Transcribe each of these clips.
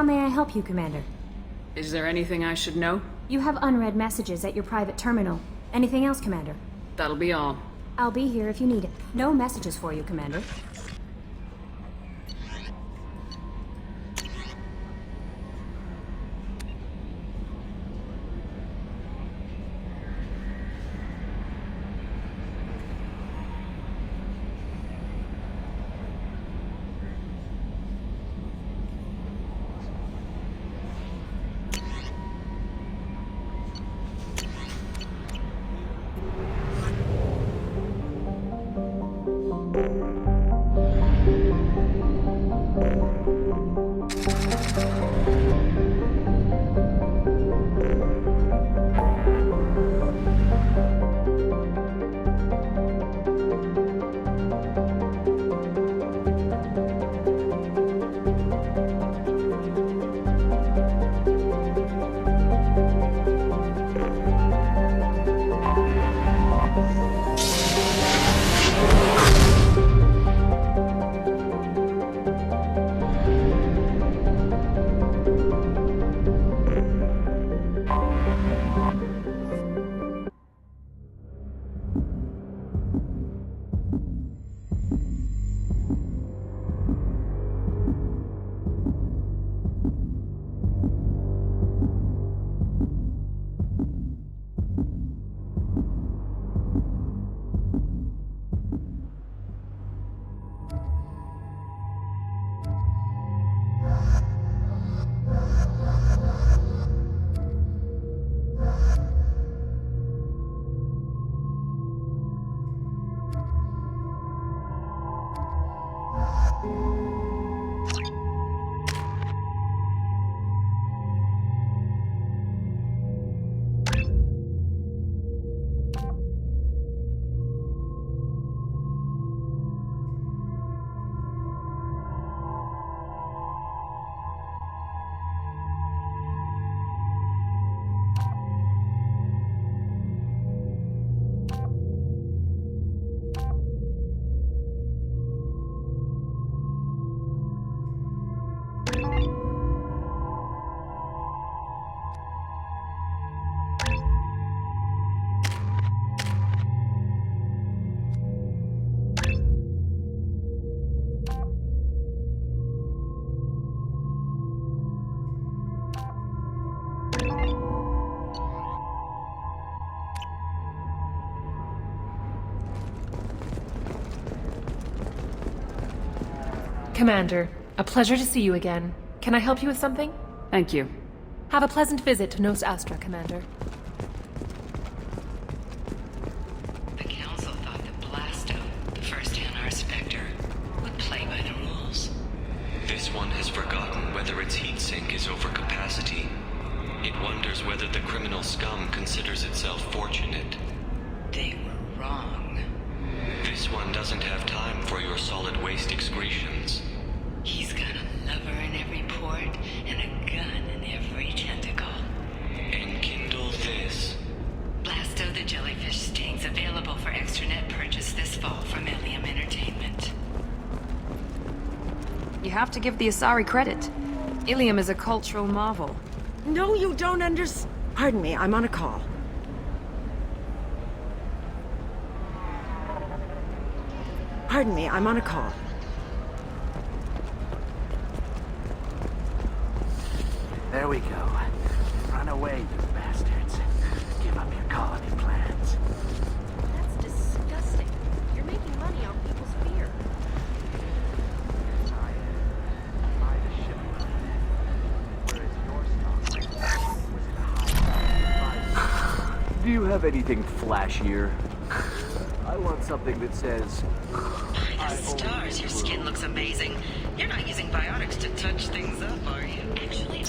How may I help you, Commander? Is there anything I should know? You have unread messages at your private terminal. Anything else, Commander? That'll be all. I'll be here if you need it. No messages for you, Commander. Commander, a pleasure to see you again. Can I help you with something? Thank you. Have a pleasant visit to Nos Astra, Commander. The Council thought that Blasto, the first NR Spectre, would play by the rules. This one has forgotten whether its heat sink is over capacity. It wonders whether the criminal scum considers itself fortunate. They were wrong. This one doesn't have time for your solid waste excretions. He's got a lover in every port and a gun in every tentacle. Enkindle this. Blasto the jellyfish sting's available for extranet purchase this fall from Ilium Entertainment. You have to give the Asari credit. Ilium is a cultural marvel. No, you don't Pardon me, I'm on a call. Pardon me, I'm on a call. There we go. Run away, you bastards. Give up your colony plans. That's disgusting. You're making money on people's fear. Do you have anything flashier? I want something that says... By the stars, your skin looks amazing. You're not using biotics to touch things up, are you? Actually,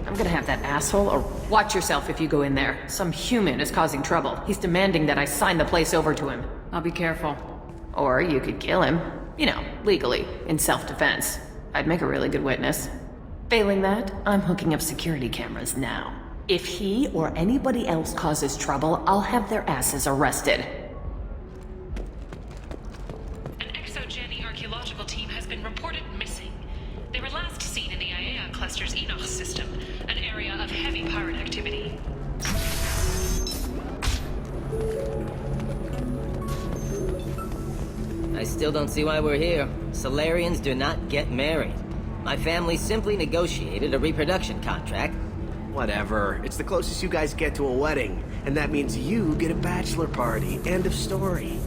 I'm gonna have that asshole, or watch yourself if you go in there. Some human is causing trouble. He's demanding that I sign the place over to him. I'll be careful. Or you could kill him. You know, legally, in self-defense. I'd make a really good witness. Failing that, I'm hooking up security cameras now. If he or anybody else causes trouble, I'll have their asses arrested. An exogeny archaeological team has been reported missing. still don't see why we're here. Solarians do not get married. My family simply negotiated a reproduction contract. Whatever. It's the closest you guys get to a wedding. And that means you get a bachelor party. End of story.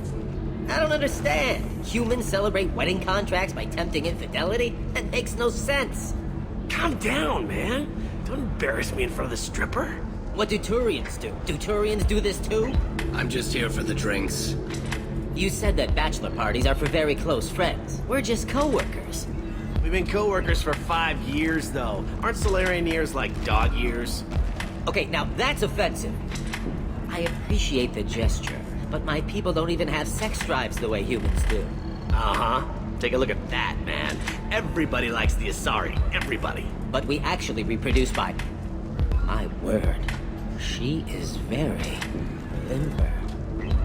I don't understand. Humans celebrate wedding contracts by tempting infidelity? That makes no sense. Calm down, man. Don't embarrass me in front of the stripper. What do Turians do? Do Turians do this too? I'm just here for the drinks. You said that bachelor parties are for very close friends. We're just co-workers. We've been co-workers for 5 years, though. Aren't Solarian years like dog years? Okay, now that's offensive. I appreciate the gesture, but my people don't even have sex drives the way humans do. Uh-huh. Take a look at that, man. Everybody likes the Asari. Everybody. But we actually reproduce by... My word. She is very limber.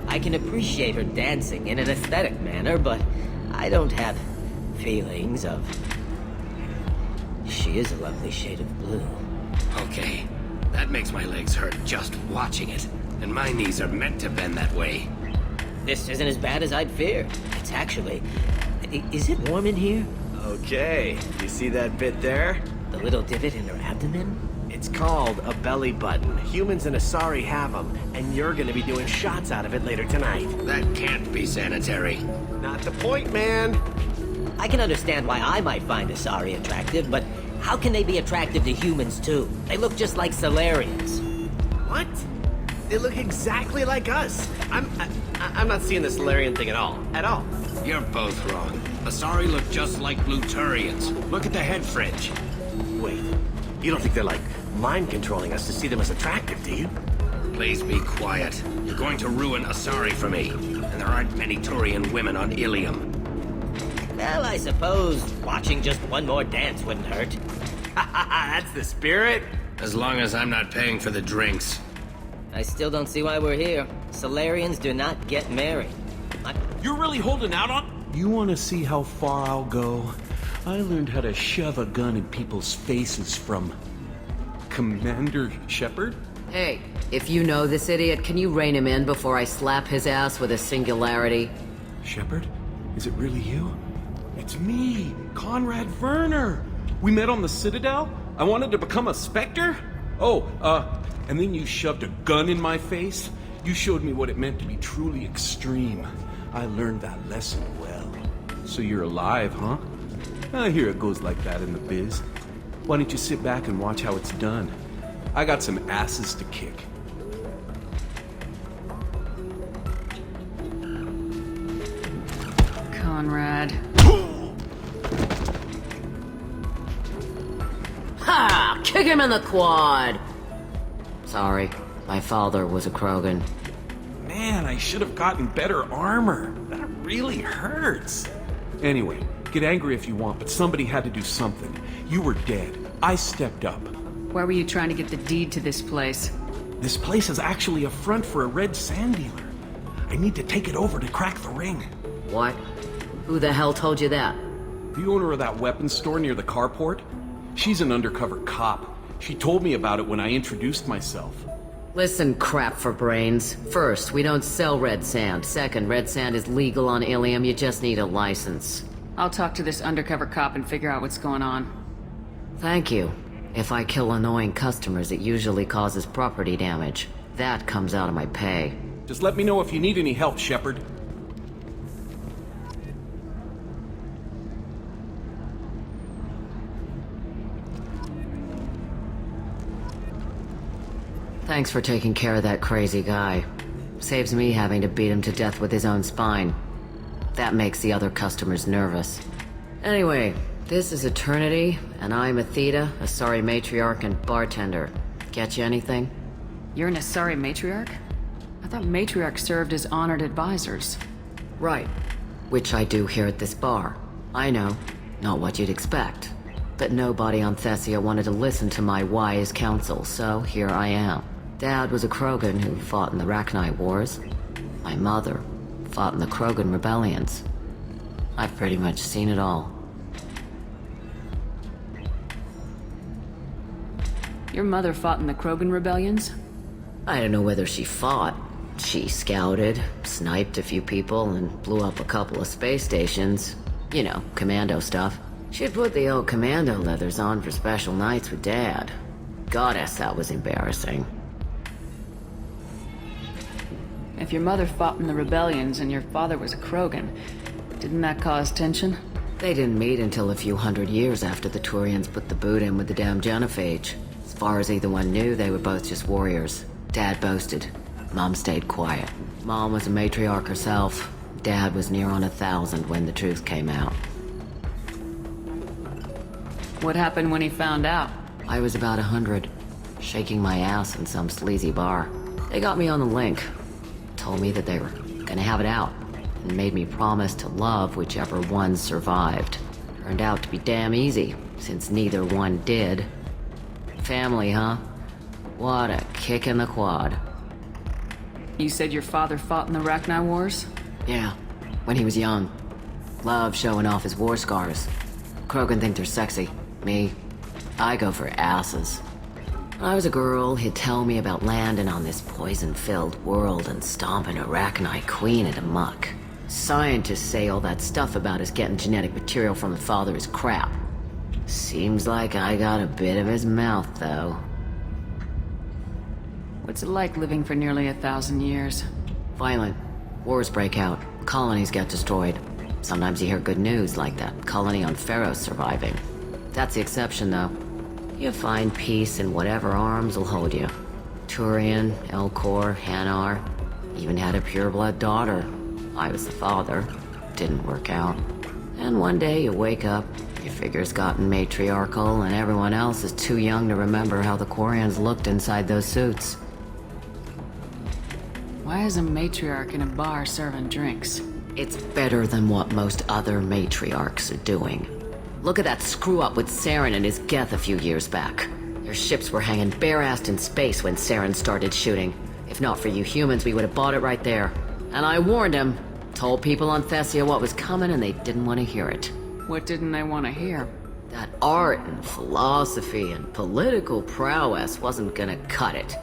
I can appreciate her dancing in an aesthetic manner, but I don't have feelings of... She is a lovely shade of blue. Okay, that makes my legs hurt just watching it. And my knees are meant to bend that way. This isn't as bad as I'd feared. It's actually... Is it warm in here? Okay. You see that bit there? The little divot in her abdomen? It's called a belly button. Humans and Asari have them, and you're gonna be doing shots out of it later tonight. That can't be sanitary. Not the point, man. I can understand why I might find Asari attractive, but how can they be attractive to humans too? They look just like Solarians. What? They look exactly like us. I'm not seeing the Solarian thing at all. At all. You're both wrong. Asari look just like blue Turians. Look at the head fringe. Wait. You don't think they're like mind controlling us to see them as attractive, do you? Please be quiet. You're going to ruin Asari for me. And there aren't many Turian women on Ilium. Well, I suppose watching just one more dance wouldn't hurt. That's the spirit. As long as I'm not paying for the drinks. I still don't see why we're here. Solarians do not get married. You're really holding out on? You want to see how far I'll go? I learned how to shove a gun in people's faces from... Commander Shepard? Hey, if you know this idiot, can you rein him in before I slap his ass with a singularity? Shepard? Is it really you? It's me, Conrad Werner! We met on the Citadel? I wanted to become a Spectre? And then you shoved a gun in my face? You showed me what it meant to be truly extreme. I learned that lesson well. So you're alive, huh? I hear it goes like that in the biz. Why don't you sit back and watch how it's done? I got some asses to kick. Conrad. Ha! Kick him in the quad! Sorry, my father was a Krogan. Man, I should have gotten better armor. That really hurts. Anyway, get angry if you want, but somebody had to do something. You were dead. I stepped up. Why were you trying to get the deed to this place? This place is actually a front for a red sand dealer. I need to take it over to crack the ring. What? Who the hell told you that? The owner of that weapons store near the carport? She's an undercover cop. She told me about it when I introduced myself. Listen, crap for brains. First, we don't sell red sand. Second, red sand is legal on Ilium. You just need a license. I'll talk to this undercover cop and figure out what's going on. Thank you. If I kill annoying customers, it usually causes property damage. That comes out of my pay. Just let me know if you need any help, Shepard. Thanks for taking care of that crazy guy. Saves me having to beat him to death with his own spine. That makes the other customers nervous. Anyway, this is Eternity, and I'm Athena, Asari matriarch and bartender. Get you anything? You're an Asari matriarch? I thought matriarchs served as honored advisors. Right. Which I do here at this bar. I know. Not what you'd expect. But nobody on Thessia wanted to listen to my wise counsel, so here I am. Dad was a Krogan who fought in the Rachni Wars. My mother fought in the Krogan rebellions. I've pretty much seen it all. Your mother fought in the Krogan rebellions? I don't know whether she fought. She scouted, sniped a few people, and blew up a couple of space stations. You know, commando stuff. She'd put the old commando leathers on for special nights with Dad. Goddess, that was embarrassing. If your mother fought in the rebellions and your father was a Krogan, didn't that cause tension? They didn't meet until a few hundred years after the Turians put the boot in with the damn genophage. As far as either one knew, they were both just warriors. Dad boasted. Mom stayed quiet. Mom was a matriarch herself. Dad was near on 1,000 when the truth came out. What happened when he found out? I was about 100, shaking my ass in some sleazy bar. They got me on the link. Told me that they were gonna have it out, and made me promise to love whichever one survived. Turned out to be damn easy, since neither one did. Family, huh? What a kick in the quad. You said your father fought in the Rachni Wars? Yeah, when he was young. Loved showing off his war scars. Krogan think they're sexy. Me, I go for asses. When I was a girl, he'd tell me about landing on this poison-filled world and stomping a Rachni queen into muck. Scientists say all that stuff about us getting genetic material from the father is crap. Seems like I got a bit of his mouth, though. What's it like living for nearly 1,000 years? Violent. Wars break out. Colonies get destroyed. Sometimes you hear good news, like that colony on Pharaoh surviving. That's the exception, though. You find peace in whatever arms will hold you. Turian, Elcor, Hanar. Even had a pureblood daughter. I was the father. Didn't work out. And one day you wake up, your figure's gotten matriarchal, and everyone else is too young to remember how the Quarians looked inside those suits. Why is a matriarch in a bar serving drinks? It's better than what most other matriarchs are doing. Look at that screw-up with Saren and his Geth a few years back. Their ships were hanging bare-assed in space when Saren started shooting. If not for you humans, we would have bought it right there. And I warned him. Told people on Thessia what was coming, and they didn't want to hear it. What didn't they want to hear? That art and philosophy and political prowess wasn't gonna cut it.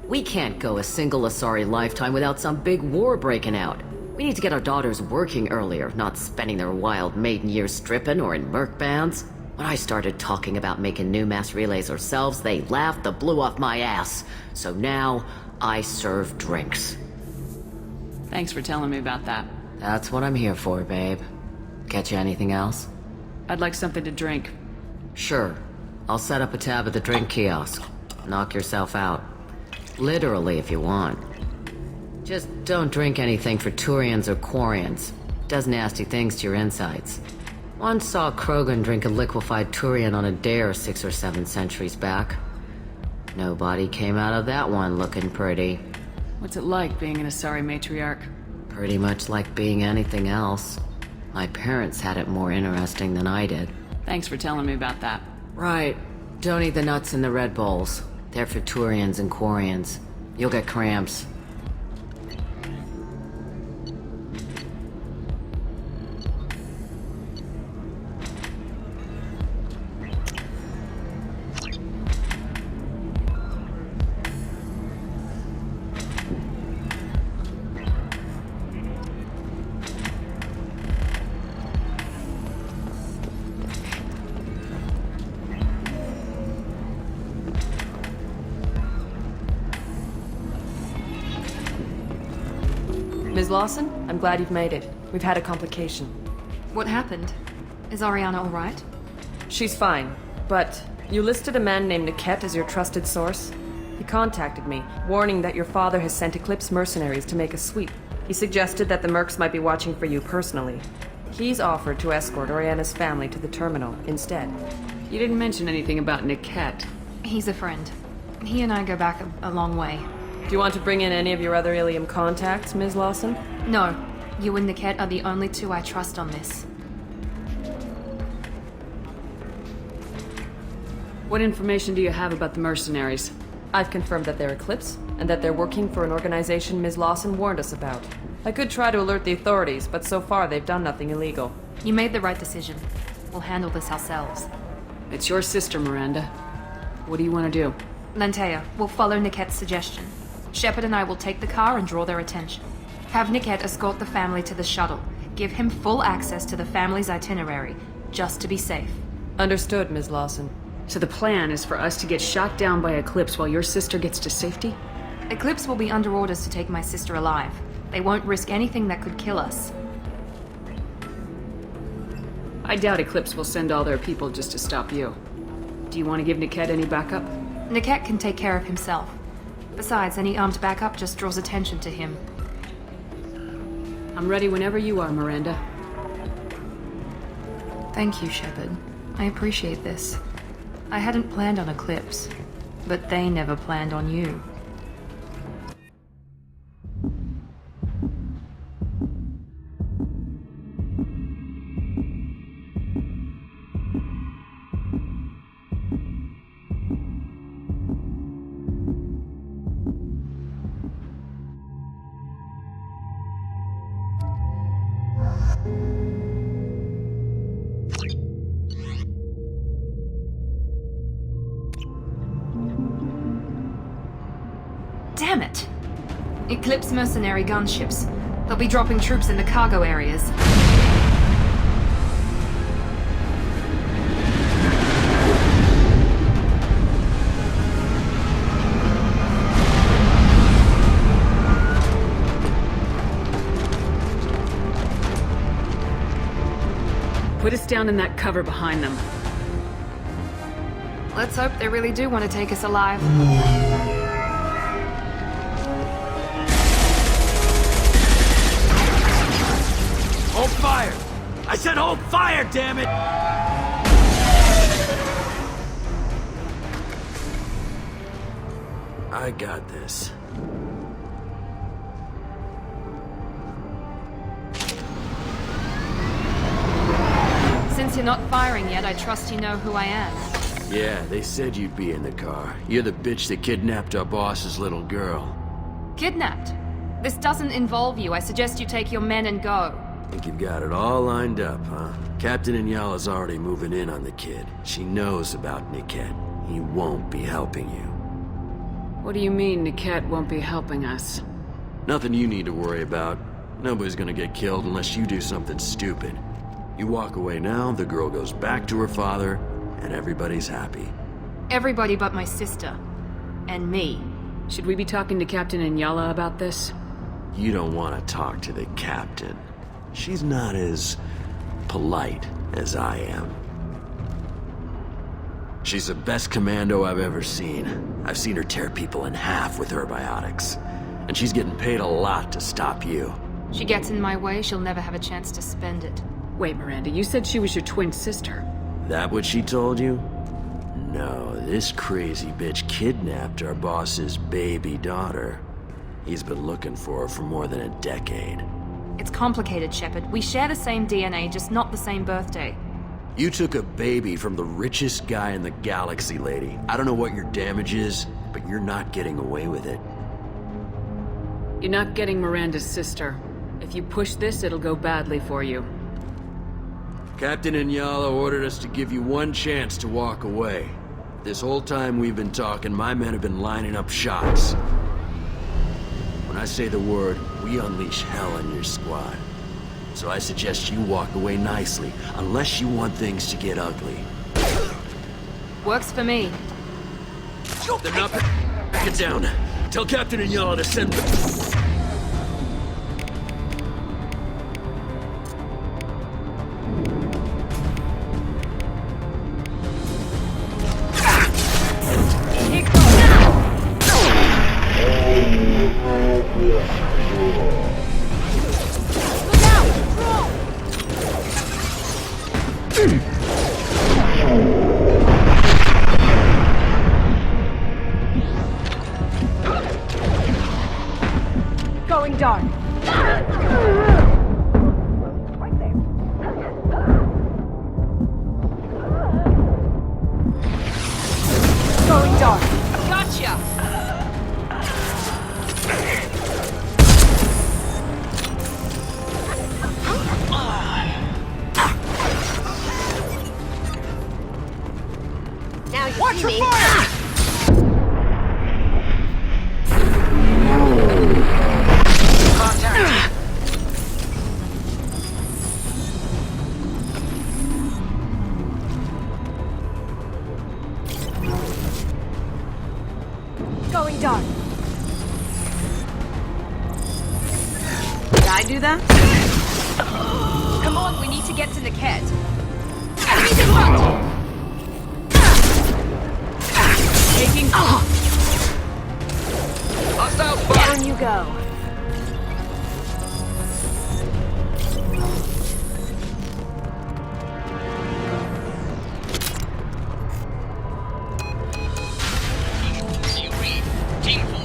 We can't go a single Asari lifetime without some big war breaking out. We need to get our daughters working earlier, not spending their wild maiden years stripping or in merc bands. When I started talking about making new mass relays ourselves, they laughed the blue off my ass. So now, I serve drinks. Thanks for telling me about that. That's what I'm here for, babe. Get you anything else? I'd like something to drink. Sure. I'll set up a tab at the drink kiosk. Knock yourself out. Literally, if you want. Just don't drink anything for Turians or Quarians. Does nasty things to your insides. Once saw Krogan drink a liquefied Turian on a dare 6 or 7 centuries back. Nobody came out of that one looking pretty. What's it like being an Asari matriarch? Pretty much like being anything else. My parents had it more interesting than I did. Thanks for telling me about that. Right. Don't eat the nuts in the Red Bowls. They're for Turians and Quarians. You'll get cramps. Ms. Lawson, I'm glad you've made it. We've had a complication. What happened? Is Ariana alright? She's fine, but you listed a man named Niket as your trusted source. He contacted me, warning that your father has sent Eclipse mercenaries to make a sweep. He suggested that the mercs might be watching for you personally. He's offered to escort Oriana's family to the terminal instead. You didn't mention anything about Niket. He's a friend. He and I go back a long way. Do you want to bring in any of your other Ilium contacts, Ms. Lawson? No. You and Niket are the only two I trust on this. What information do you have about the mercenaries? I've confirmed that they're Eclipse, and that they're working for an organization Ms. Lawson warned us about. I could try to alert the authorities, but so far they've done nothing illegal. You made the right decision. We'll handle this ourselves. It's your sister, Miranda. What do you want to do? Lantea, we'll follow Niket's suggestion. Shepard and I will take the car and draw their attention. Have Niket escort the family to the shuttle. Give him full access to the family's itinerary, just to be safe. Understood, Ms. Lawson. So the plan is for us to get shot down by Eclipse while your sister gets to safety? Eclipse will be under orders to take my sister alive. They won't risk anything that could kill us. I doubt Eclipse will send all their people just to stop you. Do you want to give Niket any backup? Niket can take care of himself. Besides, any armed backup just draws attention to him. I'm ready whenever you are, Miranda. Thank you, Shepard. I appreciate this. I hadn't planned on Eclipse, but they never planned on you. Damn it! Eclipse mercenary gunships. They'll be dropping troops in the cargo areas. Put us down in that cover behind them. Let's hope they really do want to take us alive. Hold fire! I said hold fire, damn it! I got this. Since you're not firing yet, I trust you know who I am. Yeah, they said you'd be in the car. You're the bitch that kidnapped our boss's little girl. Kidnapped? This doesn't involve you. I suggest you take your men and go. Think you've got it all lined up, huh? Captain Inyala's already moving in on the kid. She knows about Niket. He won't be helping you. What do you mean Niket won't be helping us? Nothing you need to worry about. Nobody's gonna get killed unless you do something stupid. You walk away now, the girl goes back to her father, and everybody's happy. Everybody but my sister. And me. Should we be talking to Captain Inyala about this? You don't want to talk to the captain. She's not as polite as I am. She's the best commando I've ever seen. I've seen her tear people in half with her biotics. And she's getting paid a lot to stop you. She gets in my way, she'll never have a chance to spend it. Wait, Miranda, you said she was your twin sister. That what she told you? No, this crazy bitch kidnapped our boss's baby daughter. He's been looking for her for more than a decade. It's complicated, Shepard. We share the same DNA, just not the same birthday. You took a baby from the richest guy in the galaxy, lady. I don't know what your damage is, but you're not getting away with it. You're not getting Miranda's sister. If you push this, it'll go badly for you. Captain Inyala ordered us to give you one chance to walk away. This whole time we've been talking, my men have been lining up shots. When I say the word, we unleash hell on your squad. So I suggest you walk away nicely, unless you want things to get ugly. Works for me. They're not backing down. Tell Captain Inyala to send them. Going dark. Going dark. Gotcha! Now you Watch see your me. fire! I do that? Come on, we need to get to Niket. Enemies in front! Taking... Hostile fire! Down you go. Team 4.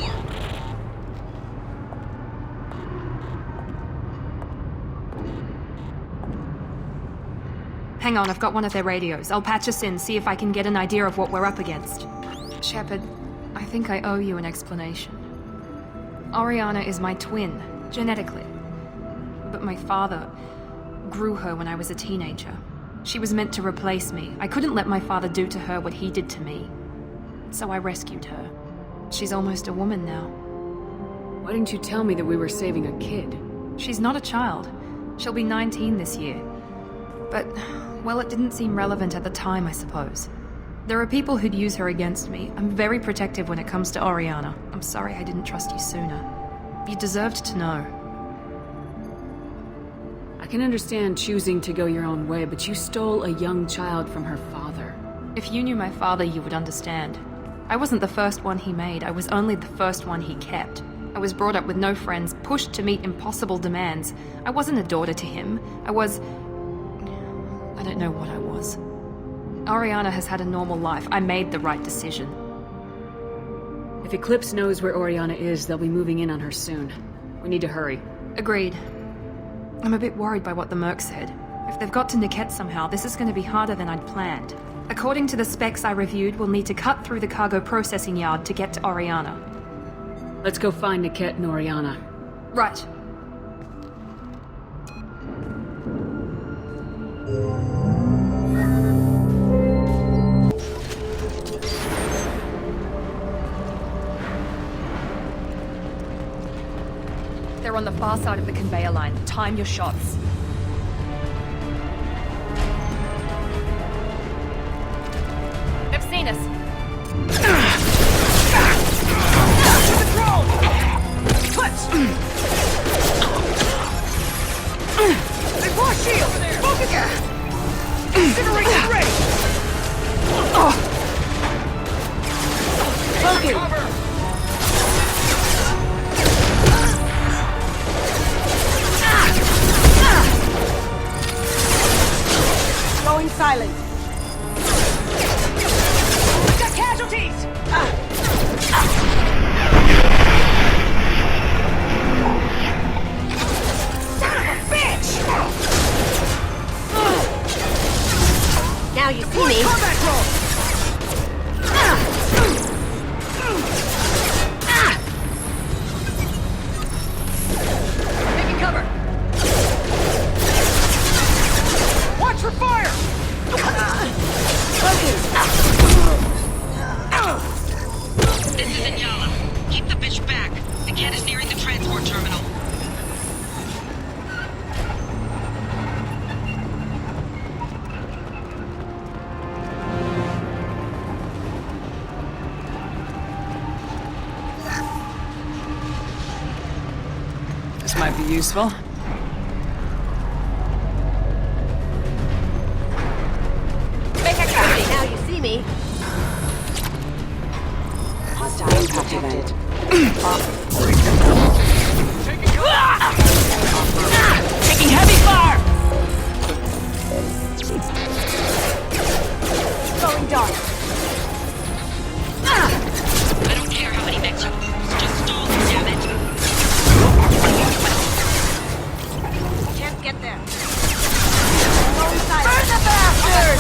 Hang on, I've got one of their radios. I'll patch us in, see if I can get an idea of what we're up against. Shepard, I think I owe you an explanation. Oriana is my twin, genetically. But my father grew her when I was a teenager. She was meant to replace me. I couldn't let my father do to her what he did to me. So I rescued her. She's almost a woman now. Why didn't you tell me that we were saving a kid? She's not a child. She'll be 19 this year. But, well, it didn't seem relevant at the time, I suppose. There are people who'd use her against me. I'm very protective when it comes to Oriana. I'm sorry I didn't trust you sooner. You deserved to know. I can understand choosing to go your own way, but you stole a young child from her father. If you knew my father, you would understand. I wasn't the first one he made. I was only the first one he kept. I was brought up with no friends, pushed to meet impossible demands. I wasn't a daughter to him. I don't know what I was. Oriana has had a normal life. I made the right decision. If Eclipse knows where Oriana is, they'll be moving in on her soon. We need to hurry. Agreed. I'm a bit worried by what the Merc said. If they've got to Niket somehow, this is going to be harder than I'd planned. According to the specs I reviewed, we'll need to cut through the cargo processing yard to get to Oriana. Let's go find Niket and Oriana. Right. They're on the far side of the conveyor line. Time your shots. They've seen us. They've lost shield! Focus! Incineration ready! Focus! Going silent. We've got casualties! Son of a bitch! Now you see me. Combat roll! Taking cover! Watch for fire! This is Inyala. Keep the bitch back. The cat is nearing the transport terminal. This might be useful. Now you see me. Hostile impact event. Taking heavy fire! Going dark. I don't care how many mechs you just stall, damn it. Can't get there. Going silent. Burn the bastard!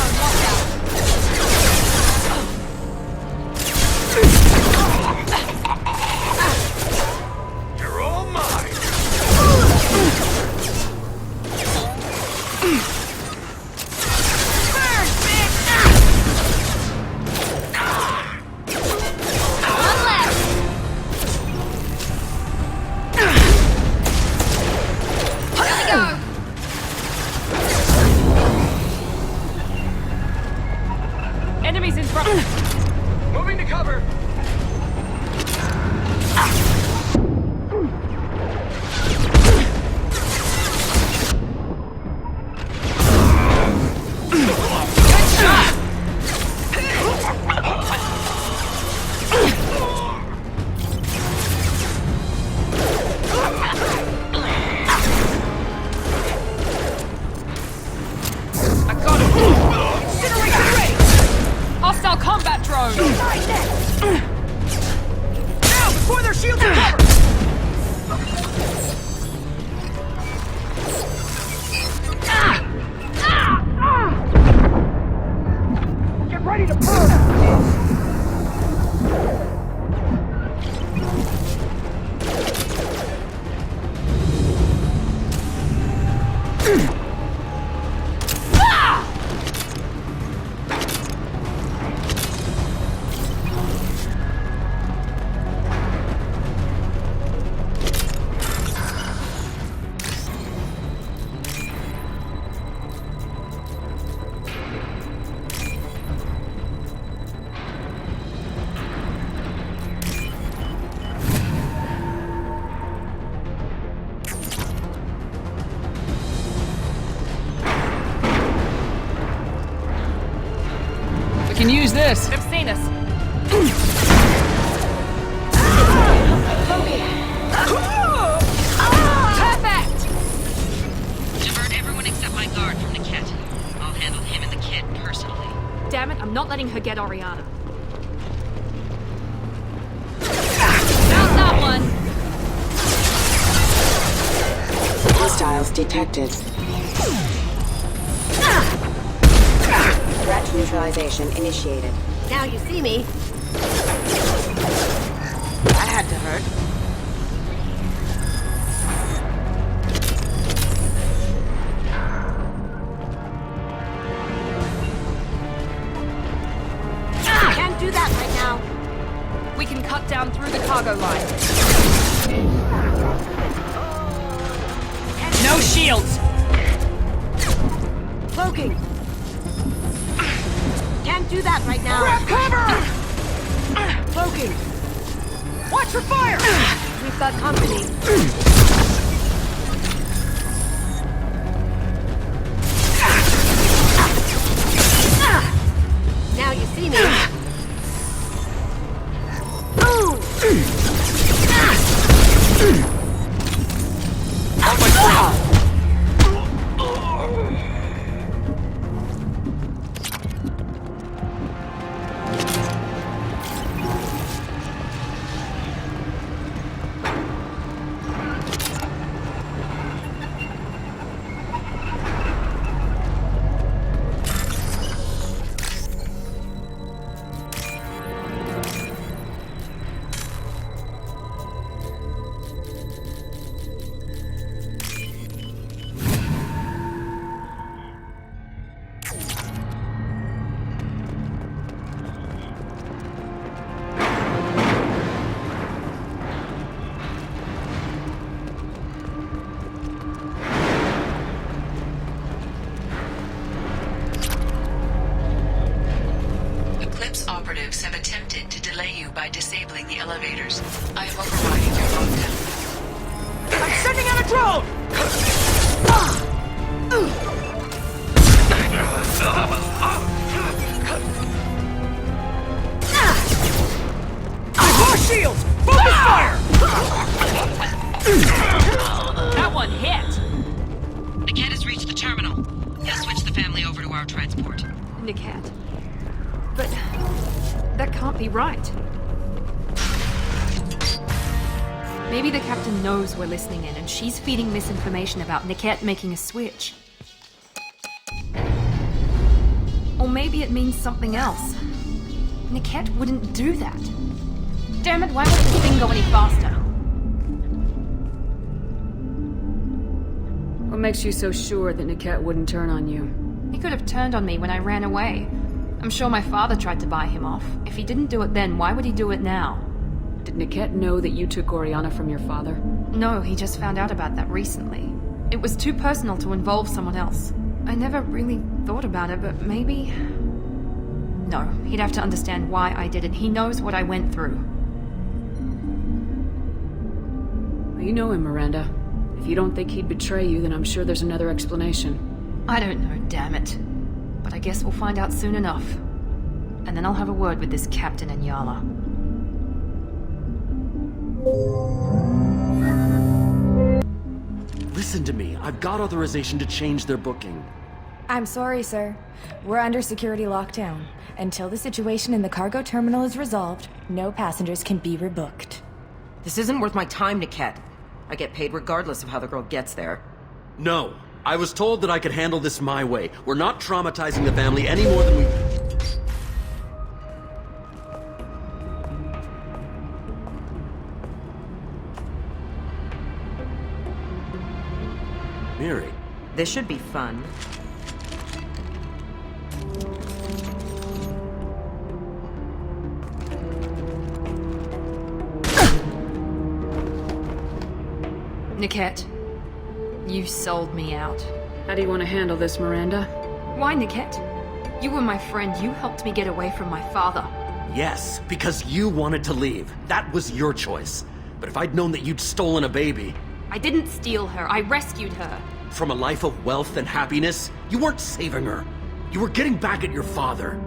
Who's this? They've seen us. Perfect! Divert everyone except my guard from Niket. I'll handle him and the kid personally. Damn it, I'm not letting her get Oriana. Found that one! Hostiles detected. Threat neutralization initiated. Now you see me. That had to hurt. Can't do that right now. We can cut down through the cargo line. No shields! Cloaking. Can't do that right now. Grab cover! Cloaking. Watch for fire! We've got company. Now you see me. Operatives have attempted to delay you by disabling the elevators. I am overriding your lockdown. I'm sending out a drone! I've lost shields! Focus fire! That one hit! The cat has reached the terminal. He'll switch the family over to our transport. Niket. But that can't be right. Maybe the captain knows we're listening in and she's feeding misinformation about Niket making a switch. Or maybe it means something else. Niket wouldn't do that. Damn it, why won't this thing go any faster? What makes you so sure that Niket wouldn't turn on you? He could have turned on me when I ran away. I'm sure my father tried to buy him off. If he didn't do it then, why would he do it now? Did Niket know that you took Oriana from your father? No, he just found out about that recently. It was too personal to involve someone else. I never really thought about it, but maybe... No, he'd have to understand why I did it. He knows what I went through. Well, you know him, Miranda. If you don't think he'd betray you, then I'm sure there's another explanation. I don't know, damn it. But I guess we'll find out soon enough. And then I'll have a word with this captain and Yala. Listen to me. I've got authorization to change their booking. I'm sorry, sir. We're under security lockdown. Until the situation in the cargo terminal is resolved, no passengers can be rebooked. This isn't worth my time, Niket. I get paid regardless of how the girl gets there. No. I was told that I could handle this my way. We're not traumatizing the family any more than we... Mary. This should be fun. Niket, you sold me out. How do you want to handle this, Miranda? Why, Niket? You were my friend. You helped me get away from my father. Yes, because you wanted to leave. That was your choice. But if I'd known that you'd stolen a baby... I didn't steal her. I rescued her. From a life of wealth and happiness, you weren't saving her. You were getting back at your father.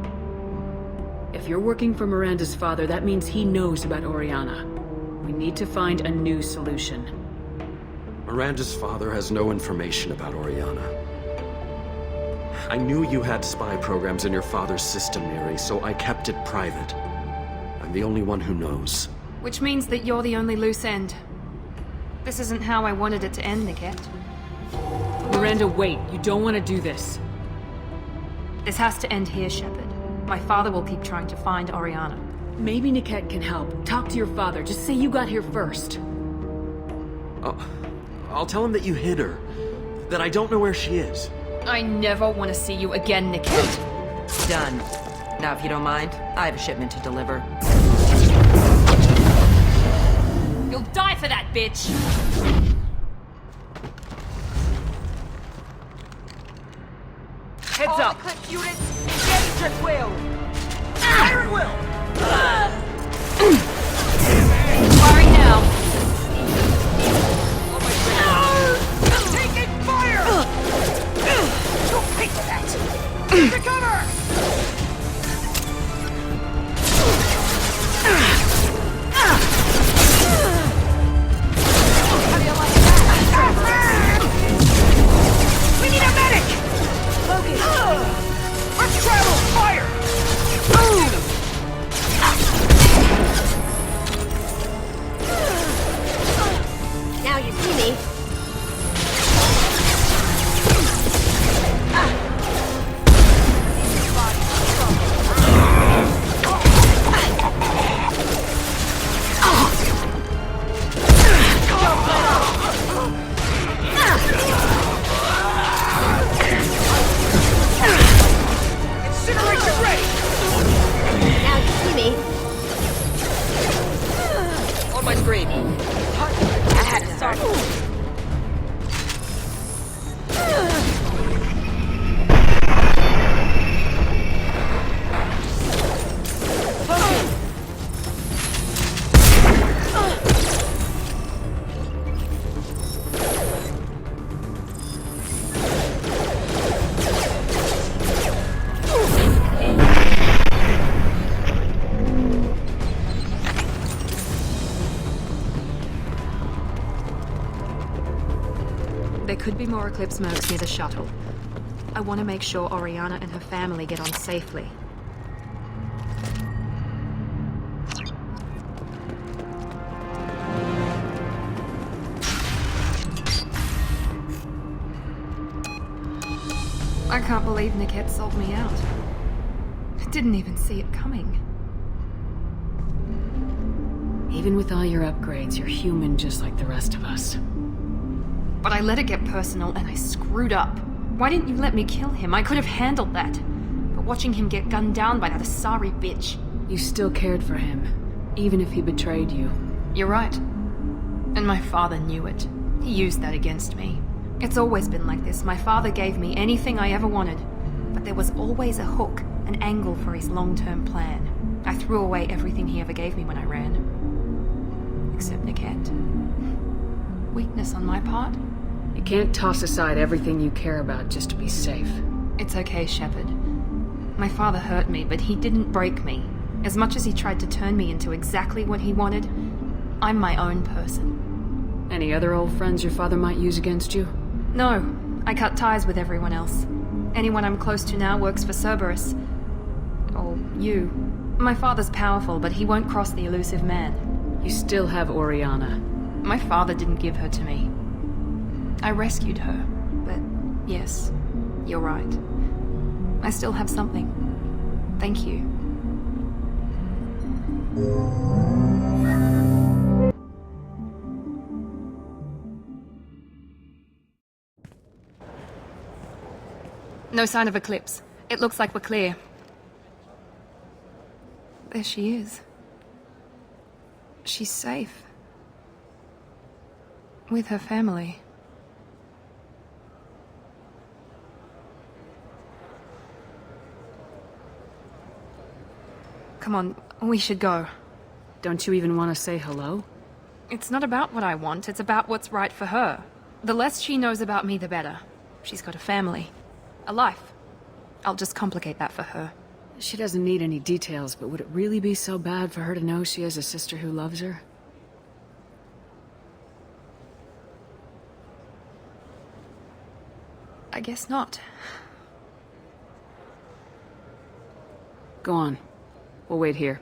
If you're working for Miranda's father, that means he knows about Oriana. We need to find a new solution. Miranda's father has no information about Oriana. I knew you had spy programs in your father's system, Miri, so I kept it private. I'm the only one who knows. Which means that you're the only loose end. This isn't how I wanted it to end, Niket. Miranda, wait. You don't want to do this. This has to end here, Shepard. My father will keep trying to find Oriana. Maybe Niket can help. Talk to your father. Just say you got here first. I'll tell him that you hid her. That I don't know where she is. I never want to see you again, Niket. Done. Now, if you don't mind, I have a shipment to deliver. You'll die for that, bitch! Heads up! Eclipse units, engage at will! Fire at will! Firing now! Taking fire! Don't pay for that! To cover! How do you like that? We need a medic! Focus! Let's try a little fire! Now you see me. Incineration ready! Now you see me. On my screen. I had to start. There could be more Eclipse mercs near the shuttle. I want to make sure Oriana and her family get on safely. I can't believe Niket sold me out. I didn't even see it coming. Even with all your upgrades, you're human just like the rest of us. But I let it get personal and I screwed up. Why didn't you let me kill him? I could have handled that. But watching him get gunned down by that Asari bitch... You still cared for him, even if he betrayed you. You're right. And my father knew it. He used that against me. It's always been like this. My father gave me anything I ever wanted. But there was always a hook, an angle for his long-term plan. I threw away everything he ever gave me when I ran. Except Niket. Weakness on my part? You can't toss aside everything you care about just to be safe. It's okay, Shepard. My father hurt me, but he didn't break me. As much as he tried to turn me into exactly what he wanted, I'm my own person. Any other old friends your father might use against you? No, I cut ties with everyone else. Anyone I'm close to now works for Cerberus. Or you. My father's powerful, but he won't cross the elusive man. You still have Oriana. My father didn't give her to me. I rescued her, but yes, you're right. I still have something. Thank you. No sign of Eclipse. It looks like we're clear. There she is. She's safe. With her family. Come on, we should go. Don't you even want to say hello? It's not about what I want, it's about what's right for her. The less she knows about me, the better. She's got a family. A life. I'll just complicate that for her. She doesn't need any details, but would it really be so bad for her to know she has a sister who loves her? I guess not. Go on. We'll wait here.